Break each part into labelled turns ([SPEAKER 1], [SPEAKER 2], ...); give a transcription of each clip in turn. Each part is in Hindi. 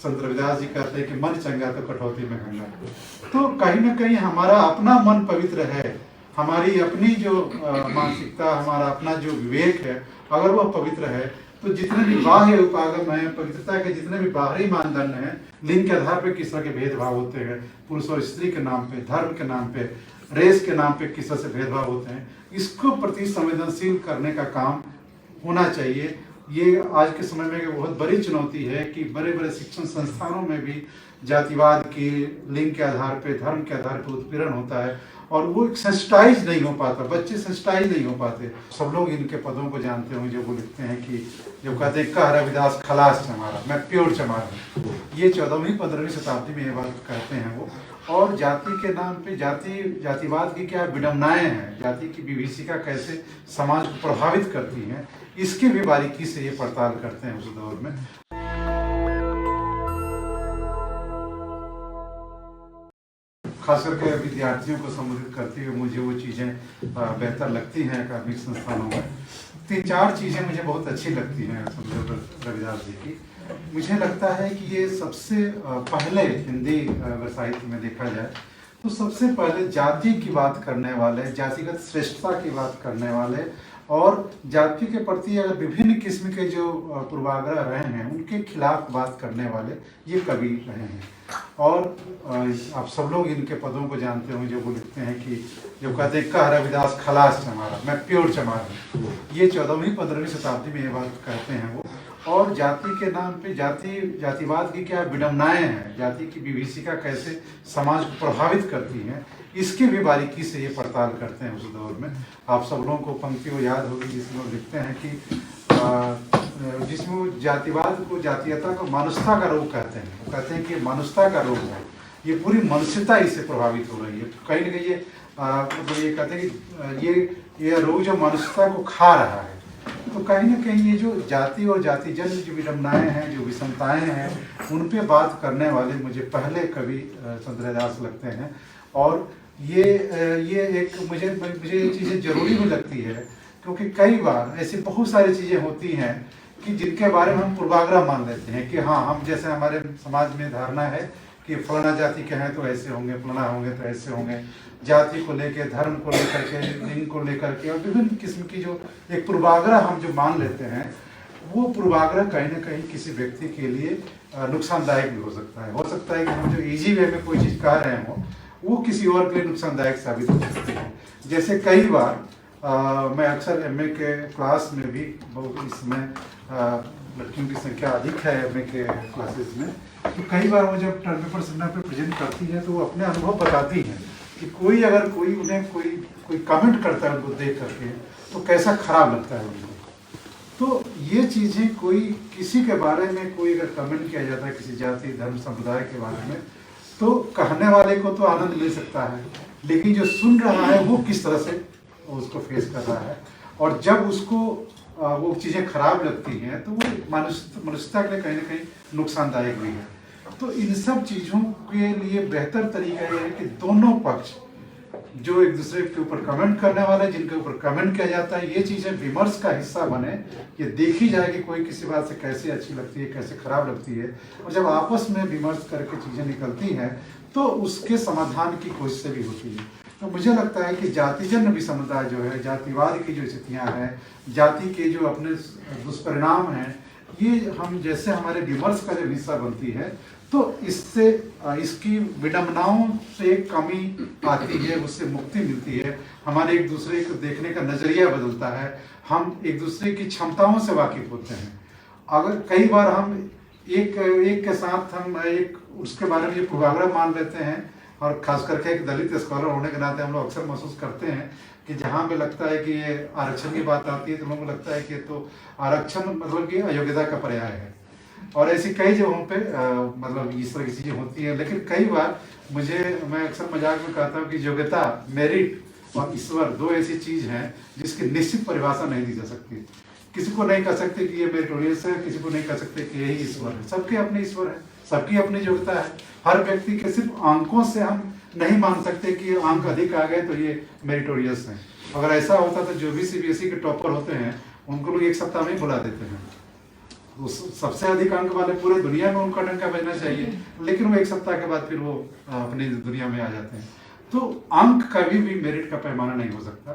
[SPEAKER 1] संत रविदास जी कहते हैं कि मन चंगा तो कटौती में गंगा। तो कहीं ना कहीं हमारा अपना मन पवित्र है, हमारी अपनी जो मानसिकता, हमारा अपना जो विवेक है, अगर वह पवित्र है तो जितने भी बाह्य उपागम है, पवित्रता के जितने भी बाहरी मानदंड हैं, लिंग के आधार पर किस तरह के भेदभाव होते हैं, पुरुष और स्त्री के नाम पे, धर्म के नाम पे, रेस के नाम पे किस तरह से भेदभाव होते हैं, इसको प्रति संवेदनशील करने का काम होना चाहिए। ये आज के समय में एक बहुत बड़ी चुनौती है कि बड़े बड़े शिक्षण संस्थानों में भी जातिवाद की, लिंग के आधार पे, धर्म के आधार पर उत्पीड़न होता है और वो सेंसिटाइज नहीं हो पाता, बच्चे सेंसिटाइज नहीं हो पाते। सब लोग इनके पदों को जानते होंगे, जो वो लिखते हैं कि जो कहते हैं कह रविदास खलास चमारा, मैं प्योर चमारा, ये 14वीं 15वीं शताब्दी में ये बात कहते हैं वो। और जाति के नाम पे जातिवाद की क्या विडंबनाएं हैं, जाति की विभीषिका कैसे समाज को प्रभावित करती हैं, इसकी भी बारीकी से ये पड़ताल करते हैं उस दौर में। खास करके विद्यार्थियों को संबोधित करते हुए मुझे वो चीज़ें बेहतर लगती हैं अकादमिक संस्थानों में। 3-4 चीज़ें मुझे बहुत अच्छी लगती हैं संत रविदास जी की। मुझे लगता है कि ये सबसे पहले हिंदी साहित्य में देखा जाए तो सबसे पहले जाति की बात करने वाले, जातिगत श्रेष्ठता की बात करने वाले और जाति के प्रति अगर विभिन्न किस्म के जो पूर्वाग्रह रहे हैं उनके खिलाफ बात करने वाले ये कवि रहे हैं। और आप सब लोग इनके पदों को जानते होंगे, जो वो लिखते हैं कि जो कहते हैं कह रविदास खलास चमारा, मैं प्योर चमारा, ये 14वीं 15वीं शताब्दी में ये बात कहते हैं वो। और जाति के नाम पे जातिवाद की क्या विडंबनाएं हैं, जाति की विभीषिका कैसे समाज को प्रभावित करती हैं, इसकी भी बारीकी से ये पड़ताल करते हैं उस दौर में। आप सब लोगों को पंक्ति वो याद होगी जिसमें वो लिखते हैं कि जिसमें जातिवाद को, जातीयता को मानुषता का रोग कहते हैं। वो कहते हैं कि मानुषता का रोग है, ये पूरी मनुष्यता इससे प्रभावित हो रही है। तो कहीं ना कहीं ये मतलब ये कहते हैं कि ये रोग जो मनुष्यता को खा रहा है। तो कहीं ना कहीं ये जो जाति और जातिजन्य जो विडंबनाएं हैं, जो विषमताएं हैं, उन पे बात करने वाले मुझे पहले कवि संत रविदास लगते हैं। और ये एक मुझे ये चीज़ें जरूरी भी लगती है क्योंकि कई बार ऐसी बहुत सारी चीज़ें होती हैं कि जिनके बारे में हम पूर्वाग्रह मान लेते हैं कि हाँ, हम जैसे हमारे समाज में धारणा है कि फलाना जाति के हैं तो ऐसे होंगे, फलाना होंगे तो ऐसे होंगे। जाति को लेके, धर्म को लेकर के, लिंग को लेकर के और विभिन्न किस्म की जो एक पूर्वाग्रह हम जो मान लेते हैं, वो पूर्वाग्रह कहीं ना कहीं किसी व्यक्ति के लिए नुकसानदायक भी हो सकता है। हो सकता है कि हम जो इजी वे में कोई चीज़ कह रहे हों वो किसी और के लिए नुकसानदायक साबित हो सकती है। जैसे कई बार मैं अक्सर एमए के क्लास में भी, बहुत इस समय लड़कियों की संख्या अधिक है एमए के क्लासेस में, तो कई बार वो जब टर्म पेपर सेमिनार पे प्रेजेंट करती है तो वो अपने अनुभव बताती हैं कि कोई अगर उन्हें कोई कमेंट करता है उनको देख करके तो कैसा खराब लगता है उनको। तो ये चीज़ें कोई किसी के बारे में कोई अगर कमेंट किया जाता है किसी जाति, धर्म, संप्रदाय के बारे में, तो कहने वाले को तो आनंद ले सकता है, लेकिन जो सुन रहा है वो किस तरह से उसको फेस कर रहा है। और जब उसको वो चीज़ें खराब लगती हैं तो वो मनुष्यता के लिए कहीं ना कहीं नुकसानदायक भी है। तो इन सब चीज़ों के लिए बेहतर तरीका ये है कि दोनों पक्ष, जो एक दूसरे के ऊपर कमेंट करने वाले, जिनके ऊपर कमेंट किया जाता है, ये चीज़ें विमर्श का हिस्सा बने, ये देखी जाए कि कोई किसी बात से कैसे अच्छी लगती है, कैसे खराब लगती है। और जब आपस में विमर्श करके चीज़ें निकलती हैं तो उसके समाधान की कोशिश भी होती है। तो मुझे लगता है कि जातिजन्य विषमता जो है, जातिवाद की जो स्थितियाँ हैं, जाति के जो अपने दुष्परिणाम हैं, ये हम जैसे हमारे विमर्श का जब हिस्सा बनती है तो इससे इसकी विडंबनाओं से कमी आती है, उससे मुक्ति मिलती है, हमारे एक दूसरे को देखने का नज़रिया बदलता है, हम एक दूसरे की क्षमताओं से वाकिफ होते हैं। अगर कई बार हम एक के साथ हम एक उसके बारे में पूर्वाग्रह मान लेते हैं, और खास करके एक दलित स्कॉलर होने के नाते हम लोग अक्सर महसूस करते हैं कि जहाँ पे लगता है कि ये आरक्षण की बात आती है तो लोगों को लगता है कि तो आरक्षण मतलब कि अयोग्यता का पर्याय है। और ऐसी कई जगहों पे मतलब इस तरह की चीज़ें होती हैं। लेकिन कई बार मैं अक्सर मजाक में कहता हूँ कि योग्यता, मेरिट और ईश्वर दो ऐसी चीज़ हैं जिसकी निश्चित परिभाषा नहीं दी जा सकती। किसी को नहीं कह सकते कि ये मेरिटोरियस है, किसी को नहीं कह सकते कि यही ईश्वर है। सबके अपने ईश्वर है, सबकी अपनी योग्यता है। हर व्यक्ति के सिर्फ अंकों से हम नहीं मान सकते कि अंक अधिक आ गए तो ये मेरिटोरियस हैं। अगर ऐसा होता तो जो भी सीबीएसई के टॉपर होते हैं उनको लोग एक सप्ताह में ही बुला देते हैं। सबसे अधिक अंक वाले पूरे दुनिया में उनका डंका बजना चाहिए, लेकिन वो एक सप्ताह के बाद फिर वो अपनी दुनिया में आ जाते हैं। तो अंक कभी भी मेरिट का पैमाना नहीं हो सकता।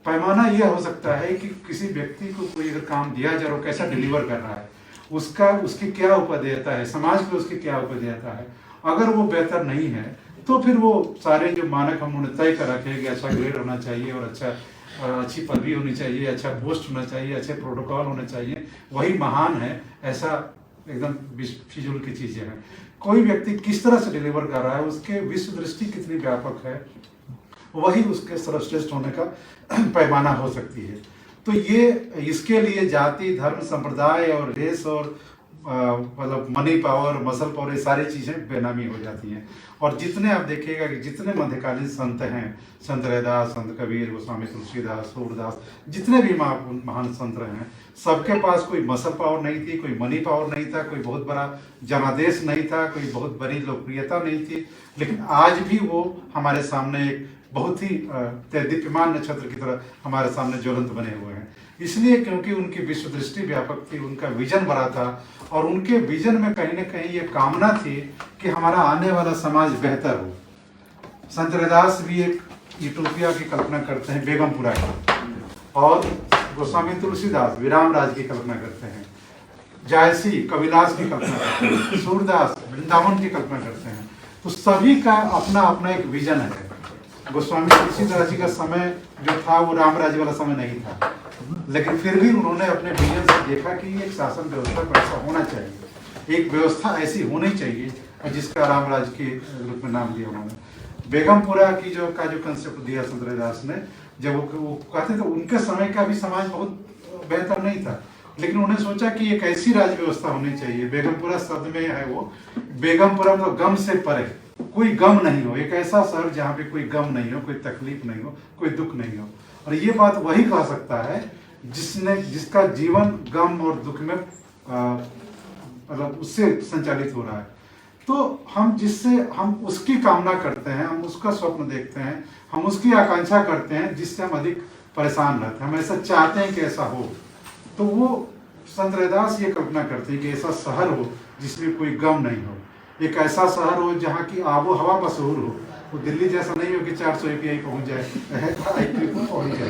[SPEAKER 1] पैमाना यह हो सकता है कि किसी व्यक्ति को कोई अगर काम दिया जाए और कैसा डिलीवर कर रहा है, उसकी क्या उपदेयता है, समाज में उसकी क्या उपदेयता है। अगर वो बेहतर नहीं है तो फिर वो सारे जो मानक हम उन्हें तय कर रखे कि अच्छा ग्रेड होना चाहिए और अच्छी पदवी होनी चाहिए, अच्छा पोस्ट होना चाहिए, अच्छे प्रोटोकॉल होने चाहिए, वही महान है, ऐसा एकदम फिजूल की चीजें हैं। कोई व्यक्ति किस तरह से डिलीवर कर रहा है, उसके विश्व दृष्टि कितनी व्यापक है, वही उसके सर्वश्रेष्ठ होने का पैमाना हो सकती है। तो ये इसके लिए जाति, धर्म, संप्रदाय और रेस और मतलब मनी पावर, मसल पावर, ये सारी चीजें बेनामी हो जाती हैं। और जितने आप देखिएगा कि जितने मध्यकालीन संत हैं, संत रैदास, संत कबीर, गोस्वामी तुलसीदास, सूरदास, जितने भी महान संत रहे हैं, सबके पास कोई मसल पावर नहीं थी, कोई मनी पावर नहीं था, कोई बहुत बड़ा जनादेश नहीं था, कोई बहुत बड़ी लोकप्रियता नहीं थी, लेकिन आज भी वो हमारे सामने एक बहुत ही दीप्यमान नक्षत्र की तरह हमारे सामने ज्वलंत बने हुए हैं। इसलिए क्योंकि उनकी विश्व दृष्टि व्यापक थी, उनका विजन बड़ा था, और उनके विजन में कहीं न कहीं ये कामना थी कि हमारा आने वाला समाज बेहतर हो। संत रैदास भी एक यूटोपिया की कल्पना करते हैं, बेगमपुरा की, और गोस्वामी तुलसीदास विराम राज की कल्पना करते हैं, जायसी कविलास की कल्पना करते हैं, सूरदास वृंदावन की कल्पना करते हैं। तो सभी का अपना अपना एक विजन है। गोस्वामी तुलसीदास जी का समय जो था वो राम राज्य वाला समय नहीं था, लेकिन फिर भी उन्होंने अपने विजन से देखा कि एक शासन व्यवस्था को ऐसा होना चाहिए, एक व्यवस्था ऐसी होनी चाहिए जिसका राम राज्य के रूप में नाम दिया उन्होंने। बेगमपुरा की जो कंसेप्ट दिया संत रैदास ने, जब वो कहते थे उनके समय का भी समाज बहुत बेहतर नहीं था, लेकिन उन्होंने सोचा कि एक ऐसी राज्य व्यवस्था होनी चाहिए। बेगमपुरा शब्द में है वो, बेगमपुरा तो गम से परे, कोई गम नहीं हो, एक ऐसा शहर जहाँ पे कोई गम नहीं हो, कोई तकलीफ नहीं हो, कोई दुख नहीं हो। और ये बात वही कह सकता है जिसका जीवन गम और दुख में मतलब उससे संचालित हो रहा है। तो हम उसकी कामना करते हैं, हम उसका स्वप्न देखते हैं, हम उसकी आकांक्षा करते हैं, जिससे हम अधिक परेशान रहते हैं, हम ऐसा चाहते हैं कि ऐसा हो। तो वो संत रैदास ये कल्पना करते हैं कि ऐसा शहर हो जिसमें कोई गम नहीं हो, एक ऐसा शहर हो जहाँ की आबो हवा मशहूर हो। वो दिल्ली जैसा नहीं हो कि 400 API पहुँच जाए, IQ पहुँच जाए,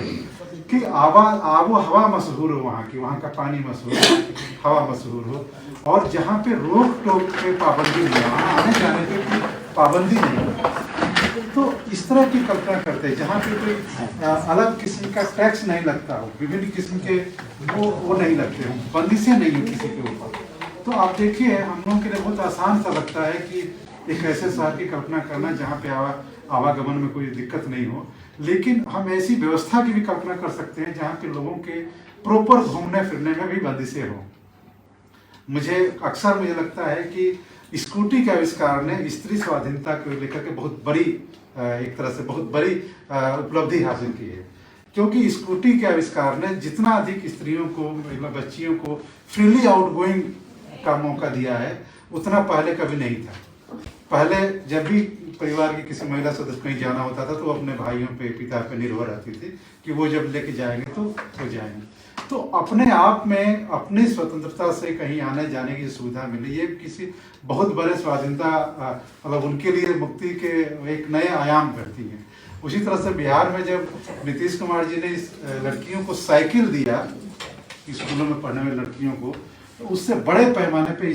[SPEAKER 1] कि आबो हवा मशहूर हो, वहाँ का पानी मशहूर हो, हवा मशहूर हो, और जहाँ पे रोक टोक पे पाबंदी नहीं है, वहाँ आने जाने पे कोई पाबंदी नहीं हो। तो इस तरह की कल्पना करते हैं जहाँ पे कोई अलग किस्म का टैक्स नहीं लगता हो, विभिन्न किस्म के वो नहीं लगते हो, बंदिशें नहीं हो किसी के ऊपर। तो आप देखिए, हम लोगों के लिए बहुत आसान सा लगता है कि एक ऐसे शहर की कल्पना करना जहाँ पे आवागमन में कोई दिक्कत नहीं हो, लेकिन हम ऐसी व्यवस्था की भी कल्पना कर सकते हैं जहाँ पे लोगों के प्रॉपर घूमने फिरने में भी बंदिशें हों। मुझे लगता है कि स्कूटी के आविष्कार ने स्त्री स्वाधीनता को लेकर के बहुत बड़ी एक तरह से बहुत बड़ी उपलब्धि हासिल की है, क्योंकि स्कूटी के आविष्कार ने जितना अधिक स्त्रियों को, बच्चियों को फ्रीली आउटगोइंग का मौका दिया है, उतना पहले कभी नहीं था। पहले जब भी परिवार की किसी महिला सदस्य कहीं जाना होता था तो वो अपने भाइयों पे, पिता पे निर्भर रहती थी कि वो जब लेके जाएंगे तो वो जाएंगे। तो अपने आप में अपनी स्वतंत्रता से कहीं आने जाने की सुविधा मिली, ये किसी बहुत बड़े स्वाधीनता मतलब उनके लिए मुक्ति के एक नए आयाम करती है। उसी तरह से बिहार में जब नीतीश कुमार जी ने लड़कियों को साइकिल दिया, स्कूलों में पढ़ने वाली लड़कियों को, तो उससे बड़े पैमाने पे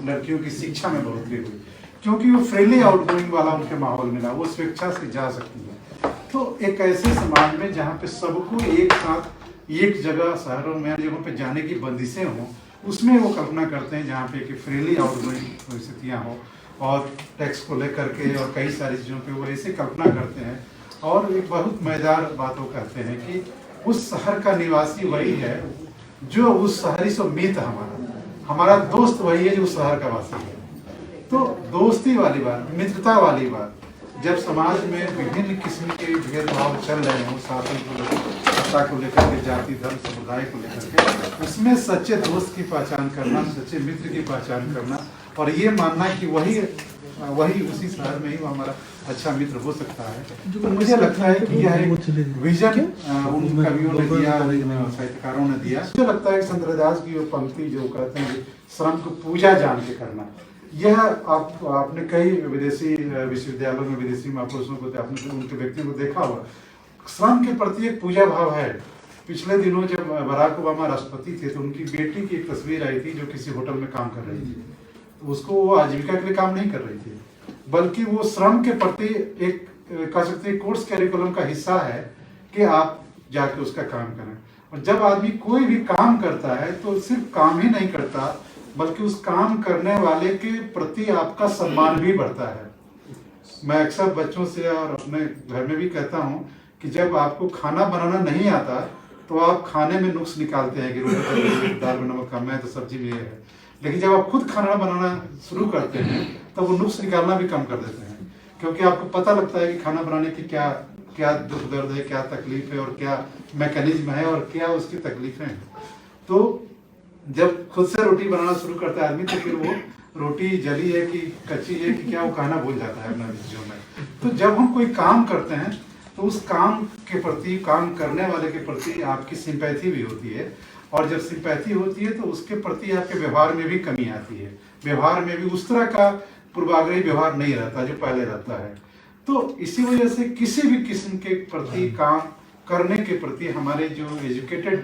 [SPEAKER 1] लड़कियों की शिक्षा में बढ़ोतरी हुई, क्योंकि वो फ्रीली आउटगोइंग वाला उनके माहौल मिला, वो स्वेच्छा से जा सकती है। तो एक ऐसे समाज में जहाँ पे सबको एक साथ एक जगह, शहरों में जगहों पे जाने की बंदिशें हों, उसमें वो कल्पना करते हैं जहाँ पे कि फ्रीली आउटगोइंग स्थितियाँ हों, और टैक्स को लेकर के और कई सारी चीज़ों पे वो ऐसे कल्पना करते हैं। और एक बहुत मजेदार बात वो कहते हैं कि उस शहर का निवासी वही है जो उस शहरी से मित, हमारा दोस्त वही है जो उस शहर का वासी है। तो दोस्ती वाली बात, मित्रता वाली बात, जब समाज में विभिन्न किस्म के भेदभाव चल रहे हों, शासन को लेकर, सत्ता को लेकर के, जाति, धर्म, समुदाय को लेकर के, उसमें सच्चे दोस्त की पहचान करना, सच्चे मित्र की पहचान करना, और ये मानना कि वही वही उसी शहर में ही वो हमारा अच्छा मित्र हो सकता है। तो मुझे लगता है कि यह एक विजन उन कवियों ने दिया, साहित्यकारों ने दिया। मुझे लगता है कि संत रविदास की वो पंक्ति जो कहते हैं श्रम को पूजा जान के करना, यह आपने कई विदेशी विश्वविद्यालयों में विदेशी महापुरुषों को आपने उनके व्यक्तियों को देखा होगा, श्रम के प्रति एक पूजा भाव है। पिछले दिनों जब बराक ओबामा राष्ट्रपति थे तो उनकी बेटी की एक तस्वीर आई थी जो किसी होटल में काम कर रही थी। तो उसको वो आजीविका के लिए काम नहीं कर रही थी, बल्कि वो श्रम के प्रति एक कह सकते हैं कोर्स कैरिकुलम का हिस्सा है कि आप जाके उसका काम करें। और जब आदमी कोई भी काम करता है तो सिर्फ काम ही नहीं करता, बल्कि उस काम करने वाले के प्रति आपका सम्मान भी बढ़ता है। मैं अक्सर बच्चों से और अपने घर में भी कहता हूँ कि जब आपको खाना बनाना नहीं आता तो आप खाने में नुक्स निकालते हैं कि दाल में नमक कम है तो सब्जी में ये है, लेकिन जब आप खुद खाना बनाना शुरू करते हैं तो वो नुक्स निकालना भी कम कर देते हैं, क्योंकि आपको पता लगता है कि खाना बनाने की क्या क्या दुख दर्द है, क्या तकलीफ है और क्या मैकेनिज्म है और क्या उसकी तकलीफें हैं। तो जब खुद से रोटी बनाना शुरू करता है आदमी तो फिर वो रोटी जली है कि कच्ची है कि क्या वो कहना भूल जाता है अपना चीजों में। तो जब हम कोई काम करते हैं तो उस काम के प्रति, काम करने वाले के प्रति आपकी सिंपैथी भी होती है, और जब सिंपैथी होती है तो उसके प्रति आपके व्यवहार में भी कमी आती है। व्यवहार में भी उस तरह का पूर्वाग्रही व्यवहार नहीं रहता जो पहले रहता है। तो इसी वजह से किसी भी किस्म के प्रति, काम करने के प्रति हमारे जो एजुकेटेड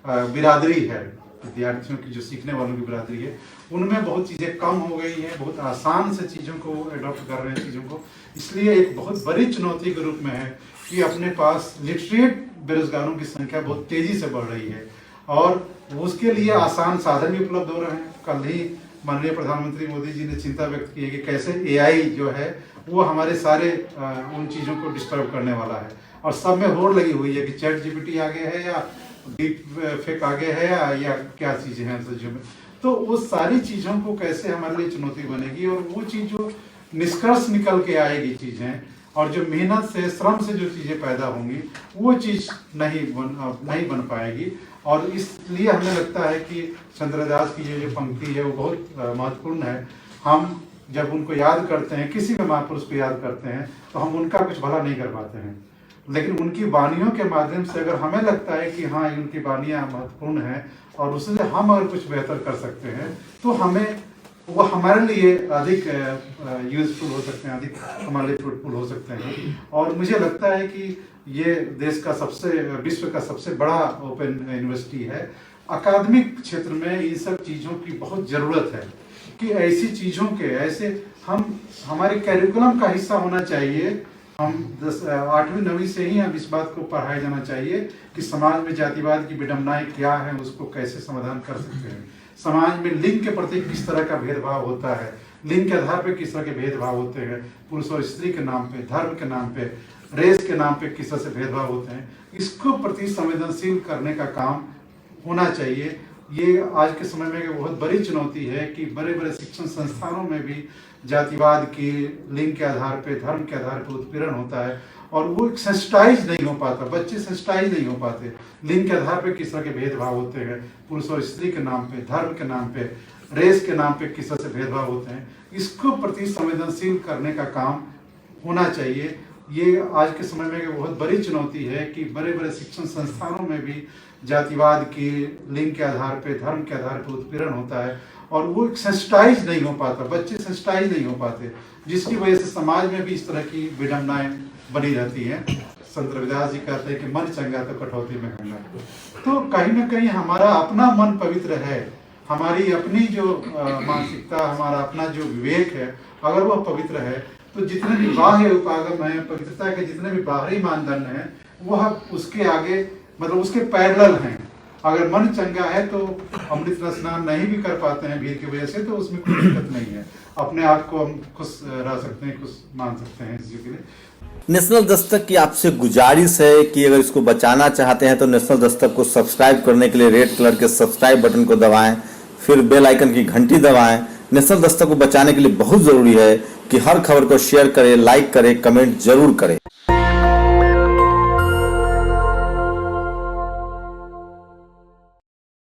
[SPEAKER 1] बिरादरी है, विद्यार्थियों की जो सीखने वालों की बिरादरी है, उनमें बहुत चीज़ें कम हो गई है, बहुत आसान से चीज़ों को एडॉप्ट कर रहे हैं चीज़ों को। इसलिए एक बहुत बड़ी चुनौती के रूप में है कि अपने पास लिटरेट बेरोजगारों की संख्या बहुत तेज़ी से बढ़ रही है और उसके लिए आसान साधन भी उपलब्ध हो रहे हैं। कल ही माननीय प्रधानमंत्री मोदी जी ने चिंता व्यक्त की है कि कैसे एआई जो है वो हमारे सारे उन चीज़ों को डिस्टर्ब करने वाला है, और सब में होड़ लगी हुई है कि चैट जीपीटी आगे है या डीप फेक आगे है या क्या चीज़ें हैं चीज़ों में। तो वो सारी चीज़ों को कैसे हमारे लिए चुनौती बनेगी, और वो चीज़ जो निष्कर्ष निकल के आएगी चीज़ें, और जो मेहनत से, श्रम से जो चीज़ें पैदा होंगी वो चीज़ नहीं बन पाएगी। और इसलिए हमें लगता है कि संत रविदास की ये जो पंक्ति है वो बहुत महत्वपूर्ण है। हम जब उनको याद करते हैं, किसी भी महापुरुष को याद करते हैं, तो हम उनका कुछ भला नहीं कर पाते हैं, लेकिन उनकी वाणियों के माध्यम से अगर हमें लगता है कि हाँ उनकी वाणियाँ महत्वपूर्ण हैं और उससे हम अगर कुछ बेहतर कर सकते हैं तो वो हमारे लिए अधिक यूजफुल हो सकते हैं, अधिक हमारे लिए फ्रूटफुल हो सकते हैं। और मुझे लगता है कि ये देश का विश्व का सबसे बड़ा ओपन यूनिवर्सिटी है। अकादमिक क्षेत्र में इन सब चीज़ों की बहुत ज़रूरत है कि ऐसी चीज़ों के हमारे कैरिकुलम का हिस्सा होना चाहिए। हम 8वीं 9वीं से ही हम इस बात को पढ़ाया जाना चाहिए कि समाज में जातिवाद की विडंबनाएं क्या है, उसको कैसे समाधान कर सकते हैं। समाज में लिंग के प्रति किस तरह का भेदभाव होता है, लिंग के आधार पर किस तरह के भेदभाव होते हैं, पुरुष और स्त्री के नाम पे, धर्म के नाम पे, रेस के नाम पे किस तरह से भेदभाव होते हैं, इसको प्रति संवेदनशील करने का काम होना चाहिए। ये आज के समय में एक बहुत बड़ी चुनौती है कि बड़े बड़े शिक्षण संस्थानों में भी जातिवाद की, लिंग के आधार पे, धर्म के आधार पर उत्पीड़न होता है और वो सेंसिटाइज नहीं हो पाता, बच्चे सेंसिटाइज नहीं हो पाते। लिंग के आधार पे किस तरह के भेदभाव होते हैं, पुरुष और स्त्री के नाम पे, धर्म के नाम पे, रेस के नाम पे किस तरह से भेदभाव होते हैं, इसको प्रति संवेदनशील करने का काम होना चाहिए। ये आज के समय में एक बहुत बड़ी चुनौती है कि बड़े बड़े शिक्षण संस्थानों में भी जातिवाद की, लिंग के आधार पे, धर्म के आधार पर उत्पीड़न होता है और वो सेंसिटाइज नहीं हो पाता, बच्चे सेंसिटाइज नहीं हो पाते, जिसकी वजह से समाज में भी इस तरह की विडंबनाएं बनी रहती हैं। संत रविदास जी कहते हैं कि मन चंगा तो कटौती में गंगा। तो कहीं ना कहीं हमारा अपना मन पवित्र है, हमारी अपनी जो मानसिकता, हमारा अपना जो विवेक है, अगर वह पवित्र है तो जितने भी बाह्य उपागम है, पवित्रता के जितने भी बाहरी मानदंड हैं, वह उसके आगे मतलब उसके पैरेलल हैं। अगर मन चंगा है तो अमृत स्नान नहीं भी कर पाते हैं भीड़ की वजह से, तो उसमें कोई दिक्कत नहीं है, अपने आप को हम खुश रह सकते हैं, खुश मान सकते हैं इस चीज के लिए।
[SPEAKER 2] नेशनल दस्तक की आपसे गुजारिश है कि अगर इसको बचाना चाहते हैं तो नेशनल दस्तक को सब्सक्राइब करने के लिए रेड कलर के सब्सक्राइब बटन को दबाएं, फिर बेल आइकन की घंटी दबाएं। नेशनल दस्तक को बचाने के लिए बहुत जरूरी है कि हर खबर को शेयर करें, लाइक करें, कमेंट जरूर करें।